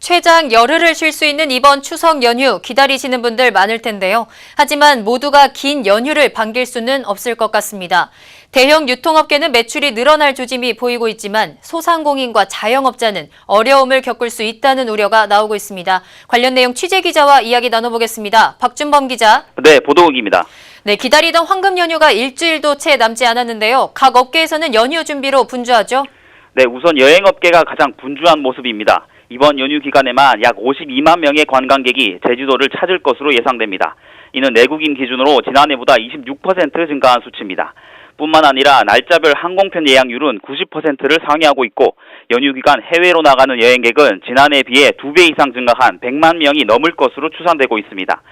최장 열흘을 쉴 수 있는 이번 추석 연휴 기다리시는 분들 많을 텐데요. 하지만 모두가 긴 연휴를 반길 수는 없을 것 같습니다. 대형 유통업계는 매출이 늘어날 조짐이 보이고 있지만 소상공인과 자영업자는 어려움을 겪을 수 있다는 우려가 나오고 있습니다. 관련 내용 취재기자와 이야기 나눠보겠습니다. 박준범 기자. 네, 보도국입니다. 네, 기다리던 황금 연휴가 일주일도 채 남지 않았는데요. 각 업계에서는 연휴 준비로 분주하죠? 네, 우선 여행업계가 가장 분주한 모습입니다. 이번 연휴 기간에만 약 52만 명의 관광객이 제주도를 찾을 것으로 예상됩니다. 이는 내국인 기준으로 지난해보다 26% 증가한 수치입니다. 뿐만 아니라 날짜별 항공편 예약률은 90%를 상회하고 있고 연휴 기간 해외로 나가는 여행객은 지난해에 비해 2배 이상 증가한 100만 명이 넘을 것으로 추산되고 있습니다.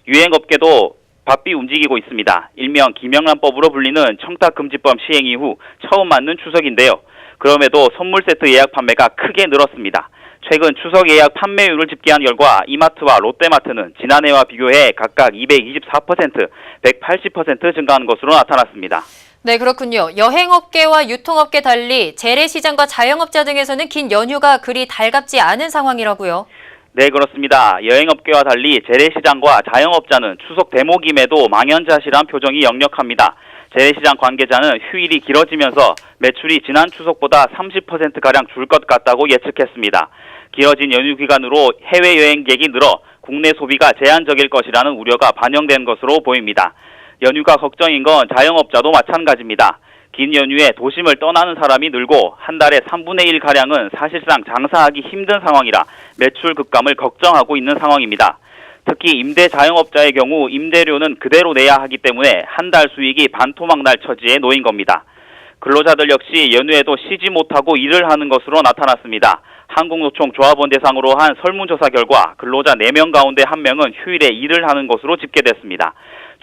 유행업계도 바삐 움직이고 있습니다. 일명 김영란법으로 불리는 청탁금지법 시행 이후 처음 맞는 추석인데요. 그럼에도 선물 세트 예약 판매가 크게 늘었습니다. 최근 추석 예약 판매율을 집계한 결과 이마트와 롯데마트는 지난해와 비교해 각각 224%, 180% 증가한 것으로 나타났습니다. 네, 그렇군요. 여행업계와 유통업계 달리 재래시장과 자영업자 등에서는 긴 연휴가 그리 달갑지 않은 상황이라고요. 네, 그렇습니다. 여행업계와 달리 재래시장과 자영업자는 추석 대목임에도 망연자실한 표정이 역력합니다. 재래시장 관계자는 휴일이 길어지면서 매출이 지난 추석보다 30%가량 줄 것 같다고 예측했습니다. 길어진 연휴 기간으로 해외여행객이 늘어 국내 소비가 제한적일 것이라는 우려가 반영된 것으로 보입니다. 연휴가 걱정인 건 자영업자도 마찬가지입니다. 긴 연휴에 도심을 떠나는 사람이 늘고 한 달에 3분의 1가량은 사실상 장사하기 힘든 상황이라 매출 급감을 걱정하고 있는 상황입니다. 특히 임대 자영업자의 경우 임대료는 그대로 내야 하기 때문에 한 달 수익이 반토막날 처지에 놓인 겁니다. 근로자들 역시 연휴에도 쉬지 못하고 일을 하는 것으로 나타났습니다. 한국노총 조합원 대상으로 한 설문조사 결과 근로자 4명 가운데 1명은 휴일에 일을 하는 것으로 집계됐습니다.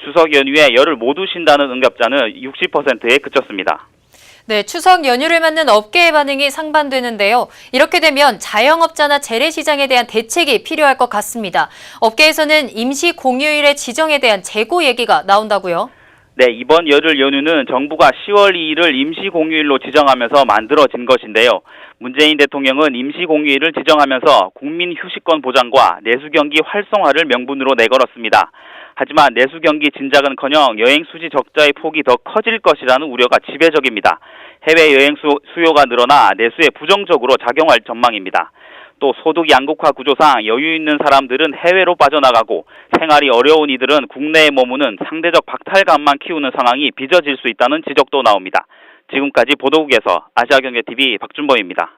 추석 연휴에 열흘 모두 쉰다는 응답자는 60%에 그쳤습니다. 네, 추석 연휴를 맞는 업계의 반응이 상반되는데요. 이렇게 되면 자영업자나 재래시장에 대한 대책이 필요할 것 같습니다. 업계에서는 임시 공휴일의 지정에 대한 재고 얘기가 나온다고요? 네, 이번 열흘 연휴는 정부가 10월 2일을 임시 공휴일로 지정하면서 만들어진 것인데요. 문재인 대통령은 임시 공휴일을 지정하면서 국민 휴식권 보장과 내수 경기 활성화를 명분으로 내걸었습니다. 하지만 내수 경기 진작은커녕 여행 수지 적자의 폭이 더 커질 것이라는 우려가 지배적입니다. 해외 여행 수요가 늘어나 내수에 부정적으로 작용할 전망입니다. 또 소득 양극화 구조상 여유 있는 사람들은 해외로 빠져나가고 생활이 어려운 이들은 국내에 머무는 상대적 박탈감만 키우는 상황이 빚어질 수 있다는 지적도 나옵니다. 지금까지 보도국에서 아시아경제TV 박준범입니다.